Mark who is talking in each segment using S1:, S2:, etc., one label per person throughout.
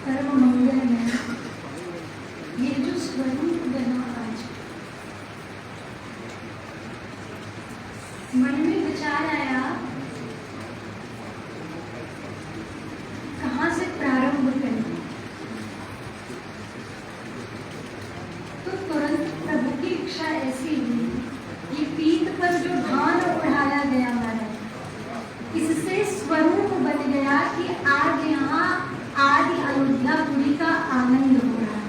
S1: परम मंगल में ये जो स्वरूप बना आज, मन में विचार आया कहाँ से प्रारंभ करें, तो तुरंत प्रभु की इच्छा ऐसी हुई, ये पीठ पर जो धान उड़ाया गया हमारा, इससे स्वरूप बन गया कि आज यहाँ आदि अयोध्यापुरी का आनंद हो रहा है।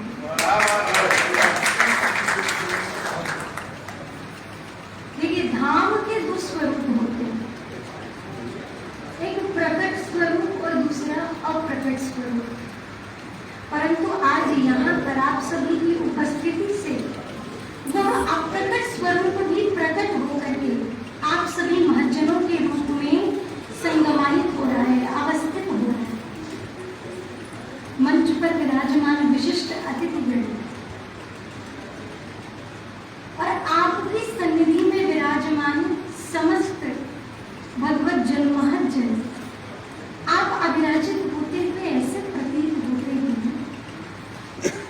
S1: देखिए, धाम के दो स्वरूप होते हैं, एक प्रकट स्वरूप और दूसरा अप्रकट स्वरूप। परंतु आज यहाँ पर आप सभी की उपस्थिति से वह अप्रकट स्वरूप भी प्रकट होकर के आप सभी महज्जनों के रूप में संगमायित हो रहा है, अवस्थित हो रहा है। मंच पर विराजमान विशिष्ट अतिथिगण और आपकी सन्निधि में विराजमान समस्त भगवत जन महज्जन, आप अभिराजित होते हुए ऐसे प्रतीत होते हैं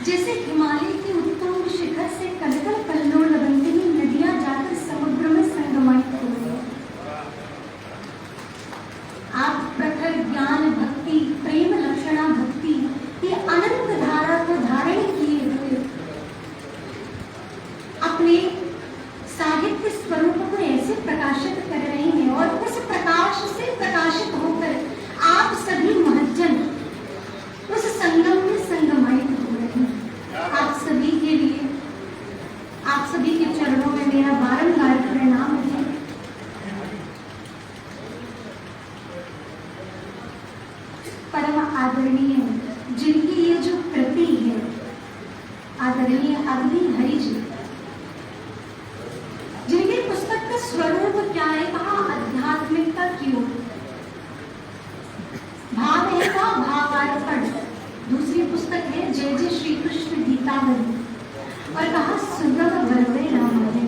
S1: जैसे हिमालय की उत्तुंग शिखर से कलकल कल्लोल बनती हुई नदियां जाकर समुद्र में संगमित हो रही हैं। आप प्रखर ज्ञान भक्ति प्रेम लक्षणा भक्ति की अनंत धारा को धारण किए हुए अपने साहित्य स्वरूप को ऐसे प्रकाशित कर रहे हैं और उस प्रकाश से प्रकाशित होकर आप सभी महज्जन उस संगम में संगमित हो रहे हैं। आप सभी के लिए, आप सभी के चरणों में मेरा बारंबार प्रणाम है। परम आदरणीय जिनकी ये जो कृति है, आदरणीय अग्नि हरि जी, जिनकी पुस्तक का स्वरूप क्या है, कहा आध्यात्मिकता क्यों, भाव है का भावार्पण। दूसरी पुस्तक है जय जय श्री कृष्ण गीतावली और कहा सुगम वरवे राम है।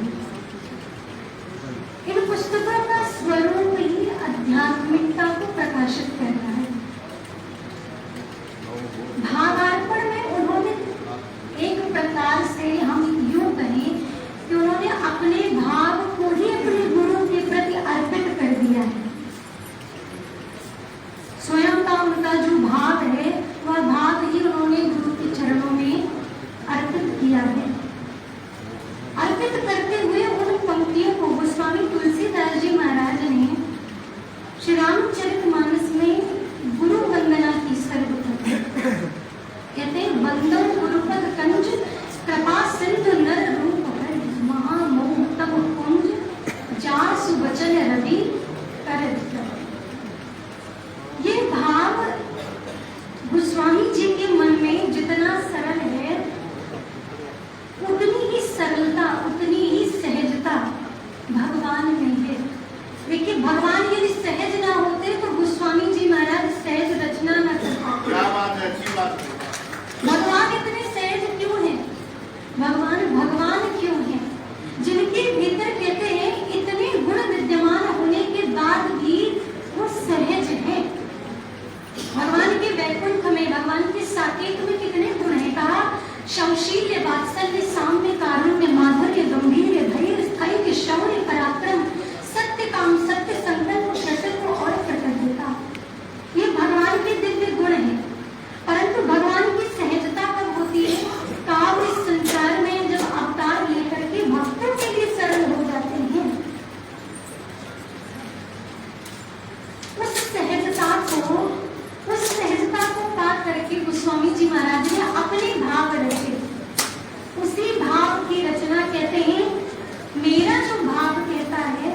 S1: इन पुस्तकों का स्वरूप ही आध्यात्मिकता को प्रकाशित कर रहा है। भावार्पण में उन्होंने एक प्रकार से हम यूं कहें कि उन्होंने अपने भाव को ही अपने गुरु के प्रति अर्पित कर दिया है। स्वयं का उनका जो भाव है वह भाव ही उन्होंने गुरु के चरणों में अर्पित किया है। अर्पित करते हुए उन पंक्तियों को गोस्वामी तुलसीदास जी महाराज ने श्री रामचरितमानस में गुरु वंदना की सर्वप्रथम कहते हैं, वंदन गुरुपद कंज कृपा सिंधु नर रूप हरि महामोह तब कुंज जार सुबचन रवि कर। ये भाव गोस्वामी जी के मन में जितना सरल है, उतनी ही सरलता, उतनी ही सहजता भगवान में है। देखिए, भगवान यदि सहज ना होते तो गोस्वामी जी महाराज सहज रचना न कर पाते। क्या बात है, अच्छी बात है। भगवान इतने सहज क्यों हैं? भगवान क्यों हैं? जिनके भीतर कहते हैं इतने गुण विद्यमान होने के बाद भी वो सहज है। भगवान के वैकुंठ में, भगवान के साकेत में कितने गुण है? कहा शमशील्य वात्सल्य साम्य कारुण्य माधुर्य गंभीर धैर्य स्थैर्य शौर्य पराक्रम सत्य काम सत्य संकल्प कृतज्ञ और कृतज्ञता, ये भगवान के दिव्य गुण है। परंतु भगवान की सहजता कब होती है? काव्य इस संसार में जब अवतार लेकर के भक्तों के लिए सरल हो जाते हैं, उस सहजता को पा करके गोस्वामी जी महाराज ने अपने भाव रचे। उसी भाव की रचना कहते हैं, मेरा जो भाव कहता है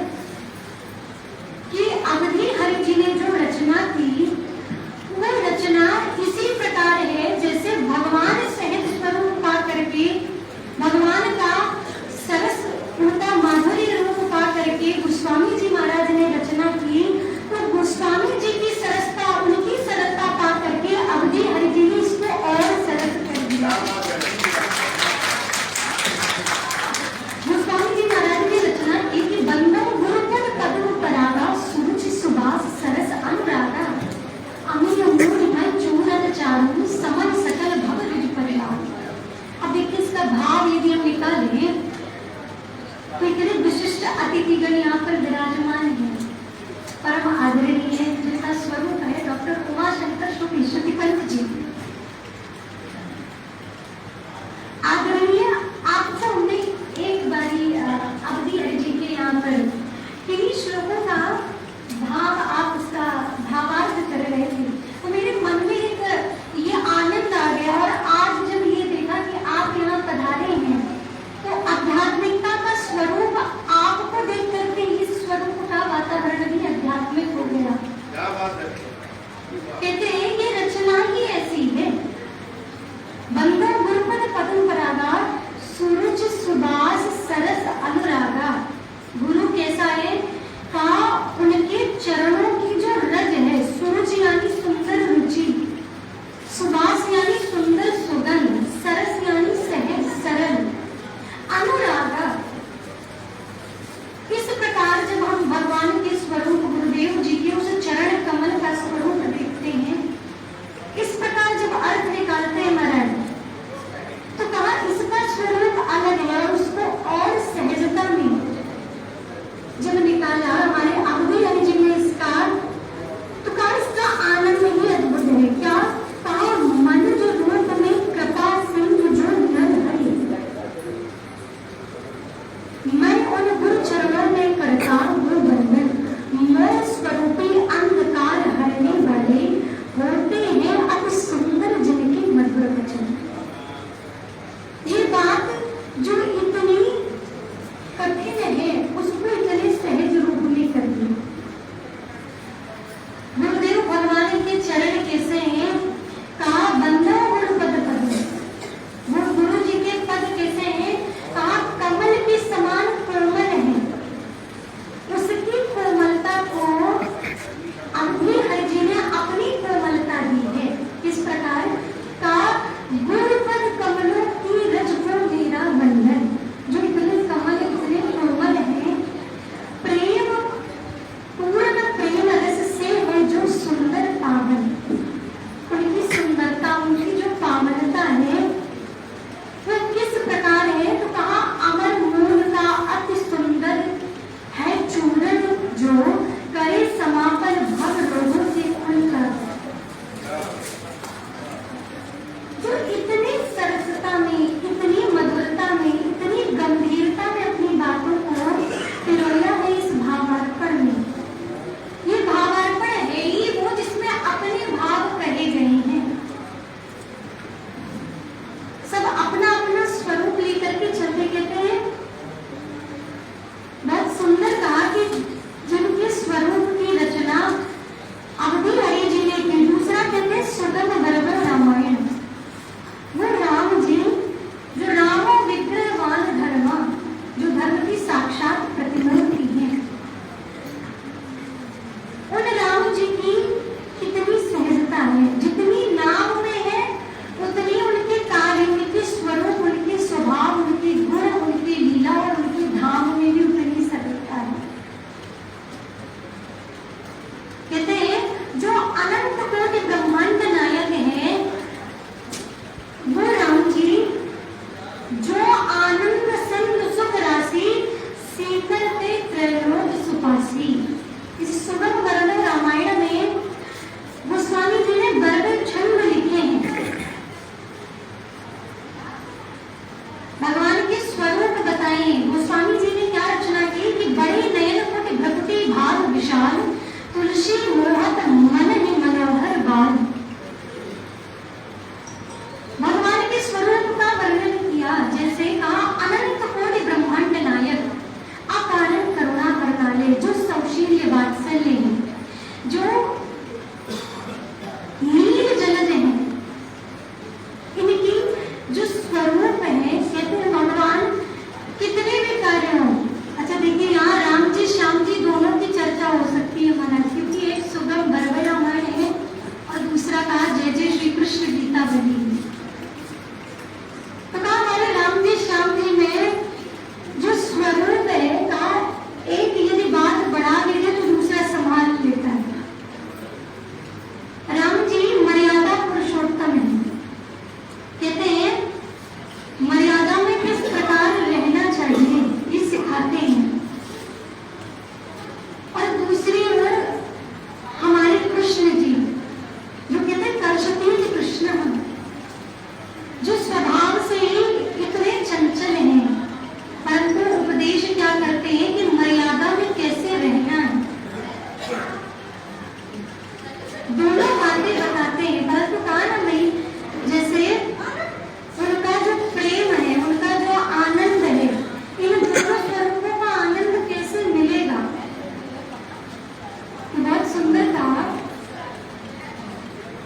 S1: का, जैसे कहा अनंत कोटि ब्रह्मांड नायक, अकारण करुणा करनाले, जो सौशील्य वात्सल्य है, जो नील जलज है, इनकी जो स्वरूप है, कहते हैं भगवान कितने भी कार्य हो। अच्छा देखिए, यहाँ राम जी श्याम जी दोनों की चर्चा हो सकती है महाराज, क्योंकि एक सुगम बरबे रामायण है और दूसरा कहा जय जय श्री कृष्ण गीता बनी है। तो कहा हमारे राम जी श्याम जी में जो स्वरूप है, कहा एक यदि बात बढ़ा देते तो दूसरा संभाल लेता है। राम जी मर्यादा पुरुषोत्तम है, कहते हैं मर्यादा में किस प्रकार रहना चाहिए ये सिखाते हैं। और दूसरी ओर हमारे कृष्ण जी, जो कहते हैं कर्षतीज कृष्ण हम, जो स्वभाव से ही इतने चंचल हैं, परंतु उपदेश क्या करते हैं कि मर्यादा में कैसे रहना है। दोनों बातें बताते हैं, परंतु कहा ना भाई, जैसे उनका जो प्रेम है, उनका जो आनंद है, इन दोनों स्वरूपों का आनंद कैसे मिलेगा। बहुत सुंदर कहा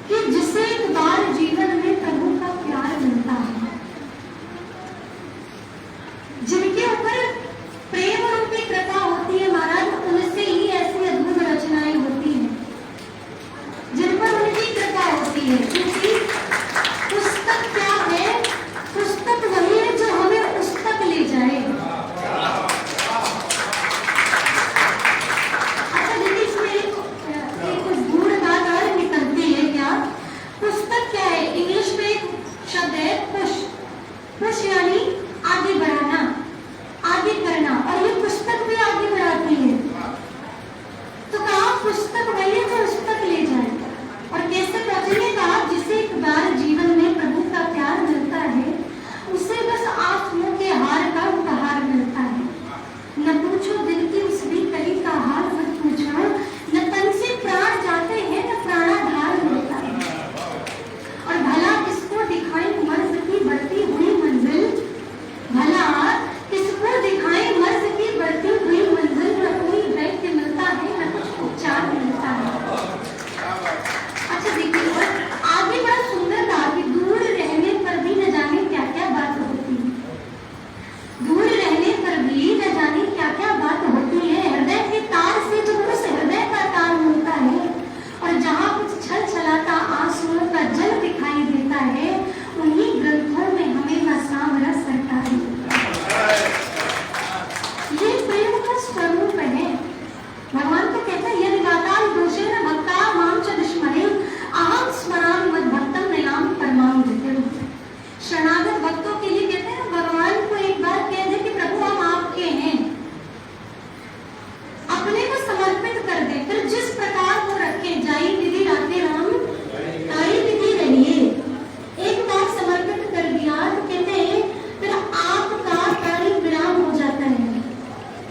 S1: कि जिसे एक बार जीवन में प्रभु का प्यार मिलता है, जिनके ऊपर प्रेम रूपी कृपा होती है महाराज, उनसे ही ऐसी अद्भुत रचनाएं होती हैं, जिन पर उनकी कृपा होती है। क्योंकि पुस्तक क्या है, पुस्तक वही है जो हमें उस तक ले जाए। अच्छा देखिए, इसमें एक गूढ़ बात और निकलती है क्या। पुस्तक क्या है, इंग्लिश में एक शब्द है पुश, पुश यानी आगे बढ़ाना, आगे करना, और ये पुस्तक भी आगे बढ़ाती है। तो कहा पुस्तक वही है जो उस तक ले जाए। और कैसे पहुंचने, कहा जिसे एक बार जीवन में प्रभु का प्यार मिलता है, उसे बस आंखों के हार का उपहार मिलता है। न पूछो दिल की उस भी कली का हाल मत पूछो, न तन से प्राण जाते हैं न प्राणाधार मिलता है। और भला किसको दिखाई मर्ज की बढ़ती हुई मंजिल, भला किसको दिखाई मर्ज की बढ़ती हुई मंजिल, न कोई वैद्य मिलता है न कुछ उपचार मिलता है। अच्छा देखिए, और आगे बड़ा सुंदर कहा कि दूर रहने पर भी न जाने क्या क्या बात होती है, दूर रहने पर भी न जाने क्या क्या बात होती है। हृदय के तार से जो उस हृदय का तार होता है, और जहाँ कुछ छल छलाता आंसुओं का जल दिखाई देता है, उन्हीं ग्रंथों में हमें वह सांवरा सरकार ये प्रेम का स्वरूप है। भगवान तो कहते हैं यदि वाताल दोषेण भक्ता मां च दुष्मने अहं स्मरामि मद्भक्तं नयामि परमां गतिम्। शरणागत भक्तों के लिए कहते हैं भगवान को एक बार कह दे कि प्रभु हम आपके हैं, अपने को समर्पित कर दे, फिर जिस प्रकार को रखे, जाई विधि राखे राम ताई विधि रहिए। एक बार समर्पित कर दिया तो कहते हैं फिर आपका कार्य विराम हो जाता है।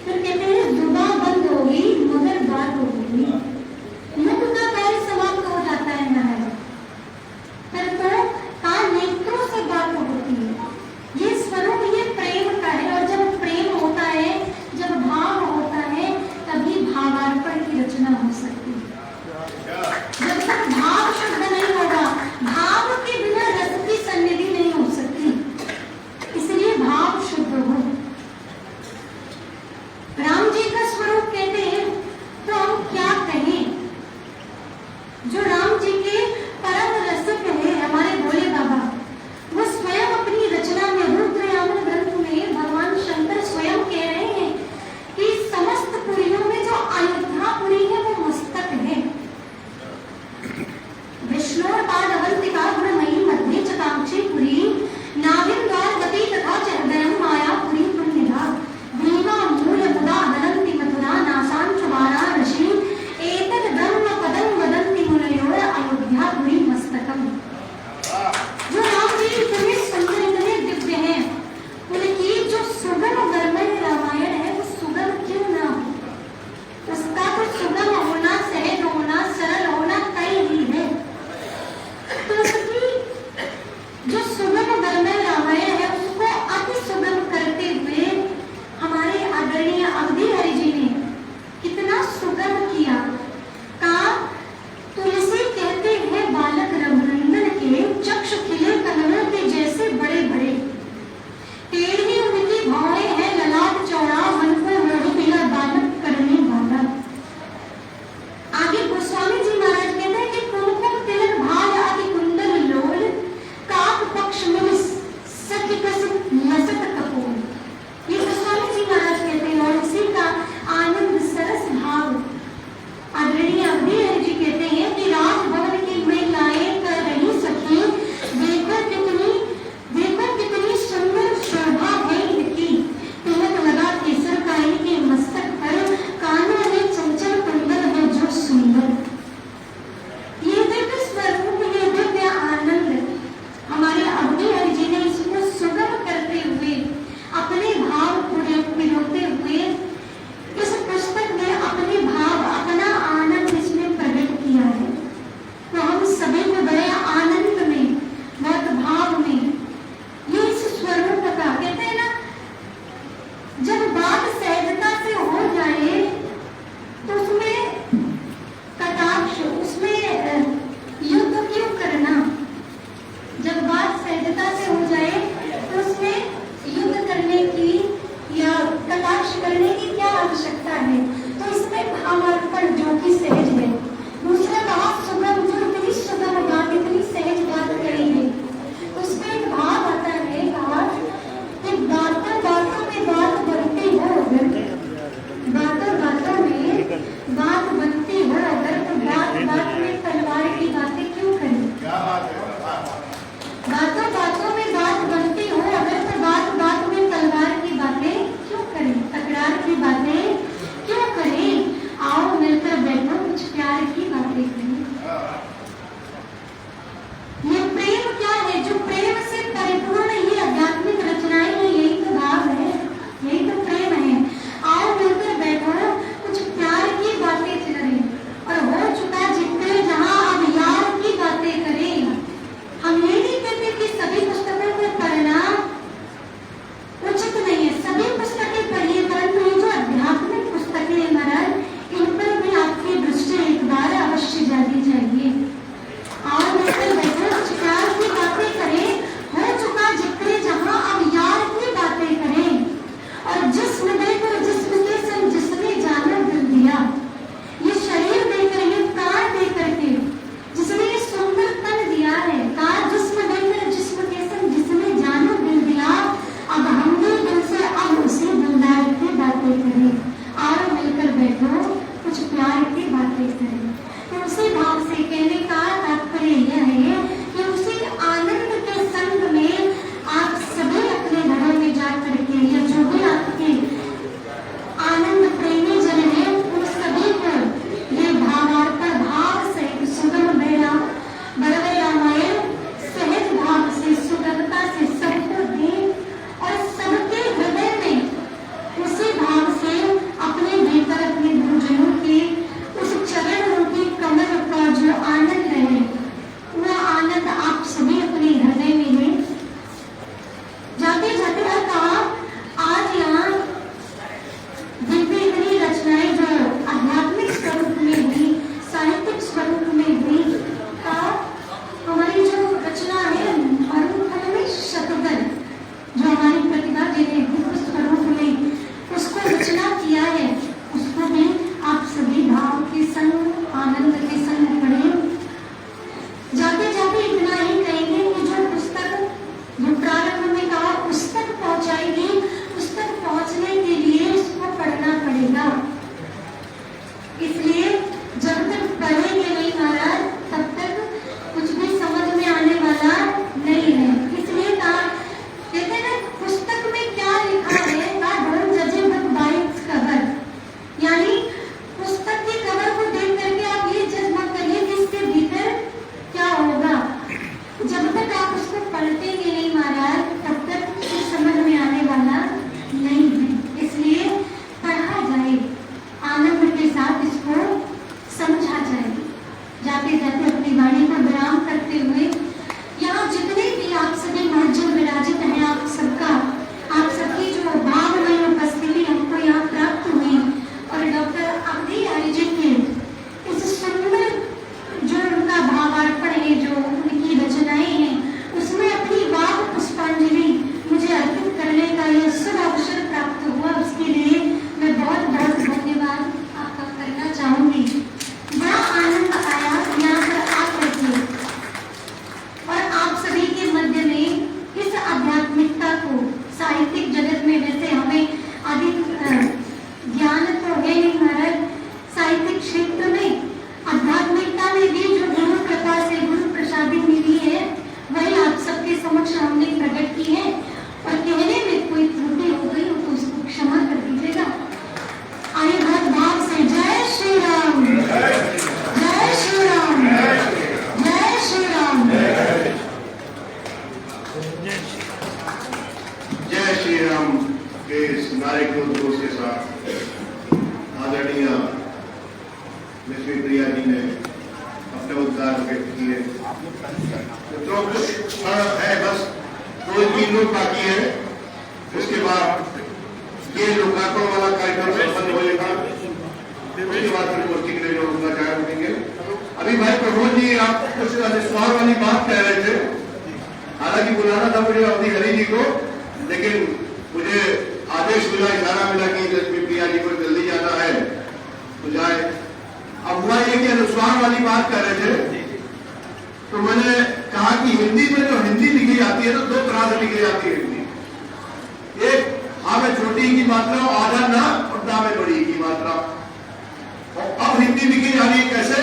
S1: फिर कहते हैं जुबां बंद होगी मगर बात होगी, मुख का कार्य समाप्त हो जाता है महाराज, फिर तो कान नेत्रों से बात होती है। ये स्वरूप ये प्रेम का है, और जब प्रेम होता है, जब भाव होता है, तभी भावार्पण की रचना हो सकती है। जब तक भाव शुद्ध नहीं होगा, भाव के बिना रस की सन्निधि नहीं हो सकती, इसलिए भाव शुद्ध हो। राम जी का स्वरूप कहते हैं तो हम क्या कहें, जो राम जी के परम रसिक है हमारे भोले बाबा, वो स्वयं अपनी रचना में रुद्रयामन ग्रंथ में भगवान शंकर स्वयं कह रहे हैं कि समस्त पुरियों में जो अयोध्यापुरी है वो मस्तक है। विष्णु पादवंतिका गुणमयी मध्य चकांक्षी पुरी, नाभिन द्वारवती तथा च हृदयं मायापुरी पुण्यदा, भीमा मूल मुदा हरन्ति मथुरा नासांच वाराणसी, एतद् ब्रह्म पदं वदन्ति मुनयो अयोध्यापुरी मस्तकम्। जो राम जी इतने सुंदर इतने दिव्य हैं, उनकी जो सुगम वर्मय रामायण है वो सुगम क्यों ना हो, उसका तो सुगम होना, सहज होना, सरल होना तय ही है। तो उसकी जो सुगम वर्मय रामायण है उसको
S2: है, बस 2-3 लोग बाकी है। उसके बाद ये लोकार्पण वाला कार्यक्रम संपन्न हो जाएगा, उसके बाद फिर मूर्ति के लिए लोग उनका जाया रुकेंगे। अभी भाई प्रमोद जी आप कुछ अनुस्वार वाली बात कह रहे थे, हालांकि बुलाना था मुझे अवधि हरि जी को, लेकिन मुझे आदेश मिला, इशारा मिला कि प्रिया जी को जल्दी जाना है तो जाए। अब हुआ ये कि अनुस्वार वाली बात कर रहे थे, तो मैंने कहा कि हिंदी में जो हिंदी लिखी जाती है तो 2 तरह से लिखी जाती है हिंदी। एक आ में छोटी की मात्रा, आधा ना, और दा में बड़ी की मात्रा। और अब हिंदी लिखी जा रही है कैसे?